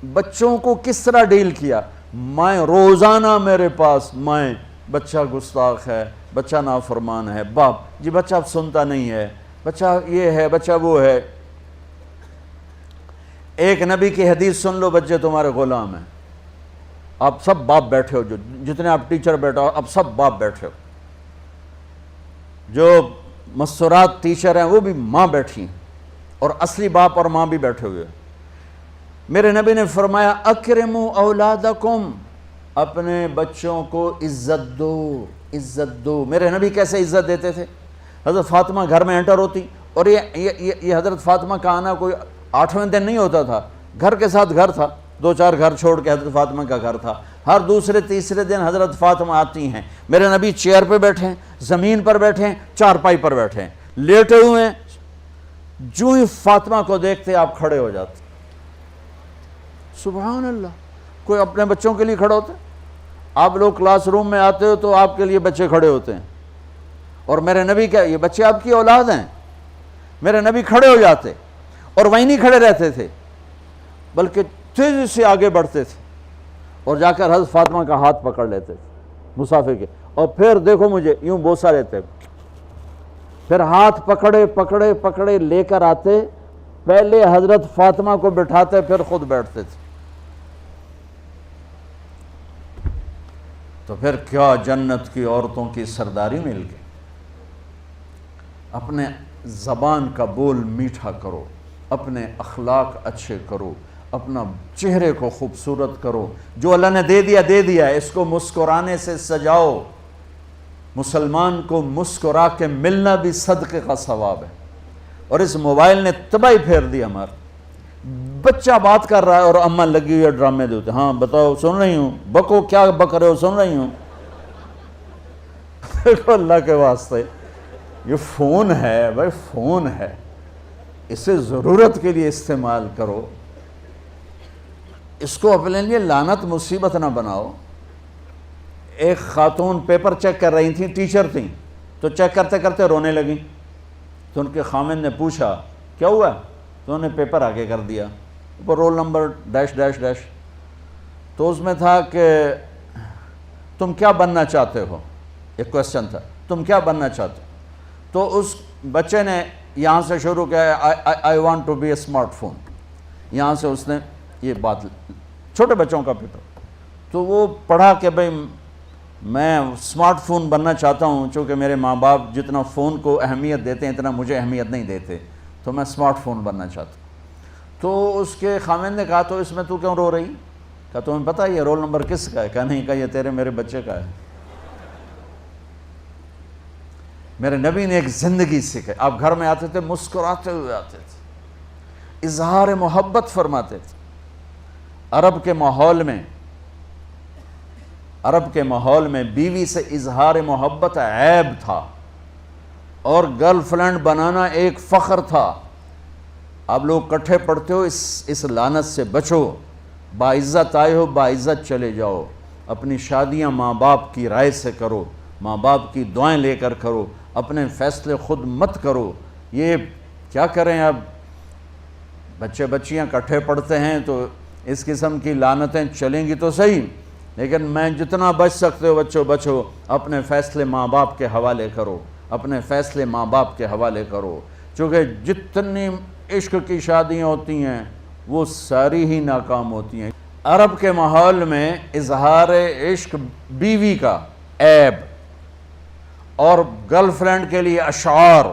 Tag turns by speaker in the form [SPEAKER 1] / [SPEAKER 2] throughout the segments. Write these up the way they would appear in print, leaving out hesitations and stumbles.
[SPEAKER 1] بچوں کو کس طرح ڈیل کیا. میں روزانہ میرے پاس بچہ گستاخ ہے، بچہ نافرمان ہے، باپ جی بچہ اب سنتا نہیں ہے، بچہ یہ ہے، بچہ وہ ہے. ایک نبی کی حدیث سن لو، بچے تمہارے غلام ہیں. آپ سب باپ بیٹھے ہو، جتنے آپ ٹیچر بیٹھا ہو اب سب باپ بیٹھے ہو. جو مستورات ٹیچر ہیں وہ بھی ماں بیٹھی ہیں، اور اصلی باپ اور ماں بھی بیٹھے ہوئے. میرے نبی نے فرمایا اکرموا اولادکم، اپنے بچوں کو عزت دو، عزت دو. میرے نبی کیسے عزت دیتے تھے؟ حضرت فاطمہ گھر میں انٹر ہوتی، اور یہ حضرت فاطمہ کا آنا کوئی 8ویں دن نہیں ہوتا تھا، گھر کے ساتھ گھر تھا، 2-4 گھر چھوڑ کے حضرت فاطمہ کا گھر تھا. ہر دوسرے تیسرے دن حضرت فاطمہ آتی ہیں. میرے نبی چیئر پہ بیٹھے ہیں، زمین پر بیٹھے ہیں، چارپائی پر بیٹھے ہیں، لیٹے ہوئے ہیں. جو ہی فاطمہ کو دیکھتے آپ کھڑے ہو جاتے. سبحان اللہ. کوئی اپنے بچوں کے لیے کھڑا ہوتا ہے؟ آپ لوگ کلاس روم میں آتے ہو تو آپ کے لیے بچے کھڑے ہوتے ہیں، اور میرے نبی کیا یہ بچے آپ کی اولاد ہیں؟ میرے نبی کھڑے ہو جاتے، اور وہیں نہیں کھڑے رہتے تھے بلکہ تیزی سے آگے بڑھتے تھے، اور جا کر حضرت فاطمہ کا ہاتھ پکڑ لیتے تھے مسافر کے، اور پھر دیکھو مجھے یوں بوسہ لیتے، پھر ہاتھ پکڑے پکڑے پکڑے لے کر آتے، پہلے حضرت فاطمہ کو بٹھاتے پھر خود بیٹھتے تھے. تو پھر کیا جنت کی عورتوں کی سرداری مل گئی. اپنے زبان کا بول میٹھا کرو، اپنے اخلاق اچھے کرو، اپنا چہرے کو خوبصورت کرو. جو اللہ نے دے دیا ہے، اس کو مسکرانے سے سجاؤ. مسلمان کو مسکرا کے ملنا بھی صدقے کا ثواب ہے. اور اس موبائل نے تباہی پھیر دی ہمارا. بچہ بات کر رہا ہے اور اماں لگی ہوئی ہے ڈرامے دیتے، ہاں بتاؤ سن رہی ہوں، بکو کیا بک رہے ہو، سن رہی ہوں. دیکھو اللہ کے واسطے یہ فون ہے بھائی، فون ہے، اسے ضرورت کے لیے استعمال کرو، اس کو اپنے لیے لعنت مصیبت نہ بناؤ. ایک خاتون پیپر چیک کر رہی تھیں، ٹیچر تھیں، تو چیک کرتے کرتے رونے لگیں. تو ان کے خامند نے پوچھا کیا ہوا؟ تو انہوں نے پیپر آگے کر دیا، اوپر roll number dash dash dash. تو اس میں تھا کہ تم کیا بننا چاہتے ہو، ایک کویسچن تھا، تم کیا بننا چاہتے ہو؟ تو اس بچے نے یہاں سے شروع کیا، I want to be a smartphone. یہاں سے اس نے یہ بات، چھوٹے بچوں کا پیپر. تو وہ پڑھا کہ بھئی میں اسمارٹ فون بننا چاہتا ہوں، چونکہ میرے ماں باپ جتنا فون کو اہمیت دیتے ہیں اتنا مجھے اہمیت نہیں دیتے، تو میں اسمارٹ فون بننا چاہتا ہوں. تو اس کے خامند نے کہا تو اس میں تو کیوں رو رہی؟ کہا تمہیں پتہ ہے یہ رول نمبر کس کا ہے؟ کہا نہیں. کہا یہ تیرے میرے بچے کا ہے. میرے نبی نے ایک زندگی سکھائی. آپ گھر میں آتے تھے مسکراتے ہوئے آتے تھے، اظہار محبت فرماتے تھے. عرب کے ماحول میں بیوی سے اظہار محبت عیب تھا، اور گرل فرینڈ بنانا ایک فخر تھا. آپ لوگ کٹھے پڑھتے ہو، اس لعنت سے بچو. باعزت آئے ہو، باعزت چلے جاؤ. اپنی شادیاں ماں باپ کی رائے سے کرو، ماں باپ کی دعائیں لے کر کرو، اپنے فیصلے خود مت کرو. یہ کیا کریں، اب بچے بچیاں کٹھے پڑھتے ہیں تو اس قسم کی لعنتیں چلیں گی تو صحیح، لیکن میں جتنا بچ سکتے ہو بچو بچو. اپنے فیصلے ماں باپ کے حوالے کرو، اپنے فیصلے ماں باپ کے حوالے کرو. چونکہ جتنی عشق کی شادیاں ہوتی ہیں وہ ساری ہی ناکام ہوتی ہیں. عرب کے ماحول میں اظہار عشق بیوی کا عیب، اور گرل فرینڈ کے لیے اشعار.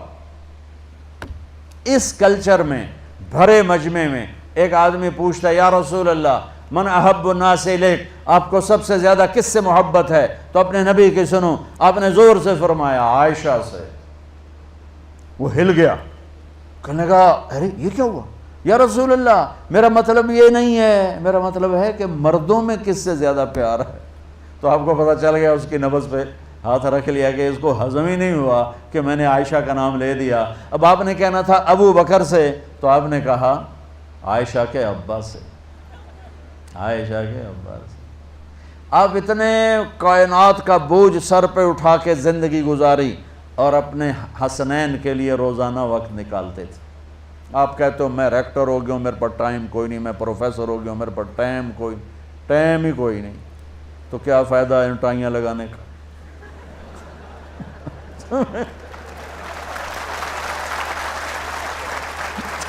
[SPEAKER 1] اس کلچر میں بھرے مجمع میں ایک آدمی پوچھتا ہے یا رسول اللہ من احب الناس الیک، آپ کو سب سے زیادہ کس سے محبت ہے؟ تو اپنے نبی کی سنو. آپ نے زور سے فرمایا عائشہ سے. وہ ہل گیا، کہنے لگا ارے یہ کیا ہوا یا رسول اللہ، میرا مطلب یہ نہیں ہے، میرا مطلب ہے کہ مردوں میں کس سے زیادہ پیار ہے. تو آپ کو پتہ چل گیا، اس کی نبض پہ ہاتھ رکھ لیا کہ اس کو ہضم ہی نہیں ہوا کہ میں نے عائشہ کا نام لے دیا. اب آپ نے کہنا تھا ابو بکر سے، تو آپ نے کہا عائشہ کے ابا سے، عائشہ کے ابا سے. آپ اتنے کائنات کا بوجھ سر پہ اٹھا کے زندگی گزاری، اور اپنے حسنین کے لیے روزانہ وقت نکالتے تھے. آپ کہتے ہو میں ریکٹر ہو گیا ہوں، میرے پاس ٹائم کوئی نہیں، میں پروفیسر ہو گیا ہوں، میرے پاس ٹائم ہی کوئی نہیں، تو کیا فائدہ ہے ٹائیاں لگانے کا؟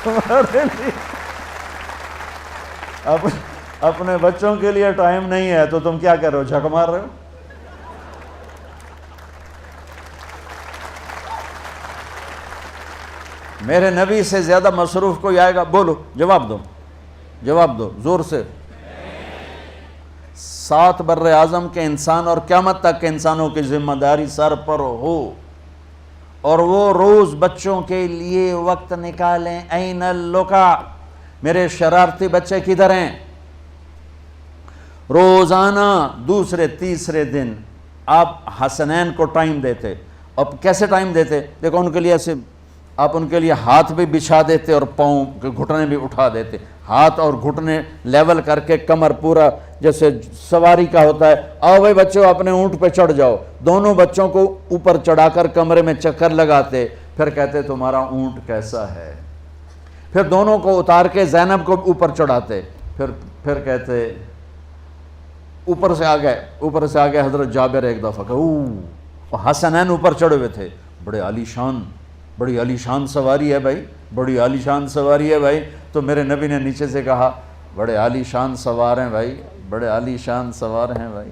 [SPEAKER 1] تمہارے لیے اپنے بچوں کے لیے ٹائم نہیں ہے تو تم کیا کر رہے ہو، جھک مار رہے ہو؟ میرے نبی سے زیادہ مصروف کوئی آئے گا؟ بولو، جواب دو زور سے۔ 7 بر اعظم کے انسان اور قیامت تک کے انسانوں کی ذمہ داری سر پر ہو، اور وہ روز بچوں کے لیے وقت نکالیں۔ این اللقا، میرے شرارتی بچے کدھر ہیں؟ روزانہ دوسرے تیسرے دن آپ حسنین کو ٹائم دیتے۔ اب کیسے ٹائم دیتے؟ دیکھو ان کے لیے ایسے آپ ان کے لیے ہاتھ بھی بچھا دیتے اور پاؤں کے گھٹنے بھی اٹھا دیتے، ہاتھ اور گھٹنے لیول کر کے، کمر پورا جیسے سواری کا ہوتا ہے۔ آؤ بھائی بچوں اپنے اونٹ پہ چڑھ جاؤ، دونوں بچوں کو اوپر چڑھا کر کمرے میں چکر لگاتے، پھر کہتے تمہارا اونٹ کیسا ہے، پھر دونوں کو اتار کے زینب کو اوپر چڑھاتے، پھر کہتے اوپر سے آ گئے حضرت جابر ایک دفعہ کہ حسنین اوپر چڑھے ہوئے تھے، بڑی عالی شان سواری ہے بھائی، بڑی عالی شان سواری ہے بھائی، تو میرے نبی نے نیچے سے کہا بڑے عالی شان سوار ہیں بھائی، بڑے عالی شان سوار ہیں بھائی،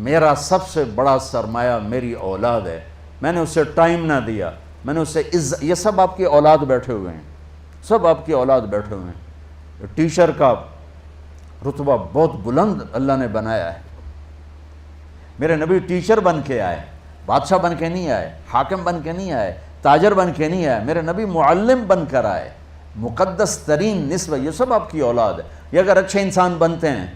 [SPEAKER 1] میرا سب سے بڑا سرمایہ میری اولاد ہے، میں نے اسے ٹائم نہ دیا، میں نے اسے یہ سب آپ کی اولاد بیٹھے ہوئے ہیں، سب آپ کی اولاد بیٹھے ہوئے ہیں۔ ٹیچر کا رتبہ بہت بلند اللہ نے بنایا ہے۔ میرے نبی ٹیچر بن کے آئے، بادشاہ بن کے نہیں آئے، حاکم بن کے نہیں آئے، تاجر بن کے نہیں آئے، میرے نبی معلم بن کر آئے، مقدس ترین نسبت۔ یہ سب آپ کی اولاد ہے، یہ اگر اچھے انسان بنتے ہیں،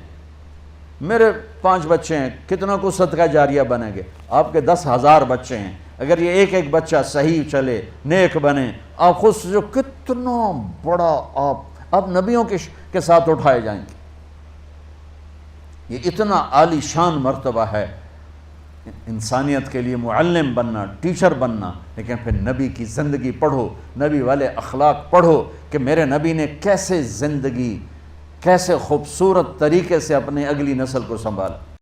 [SPEAKER 1] میرے 5 بچے ہیں، کتنا کو صدقہ جاریہ بنیں گے؟ آپ کے 10,000 بچے ہیں، اگر یہ ایک بچہ صحیح چلے، نیک بنے، آپ خود سے جو کتنا بڑا آپ نبیوں کے ساتھ اٹھائے جائیں گے۔ یہ اتنا عالی شان مرتبہ ہے انسانیت کے لیے، معلم بننا، ٹیچر بننا، لیکن پھر نبی کی زندگی پڑھو، نبی والے اخلاق پڑھو کہ میرے نبی نے کیسے زندگی، کیسے خوبصورت طریقے سے اپنی اگلی نسل کو سنبھالا۔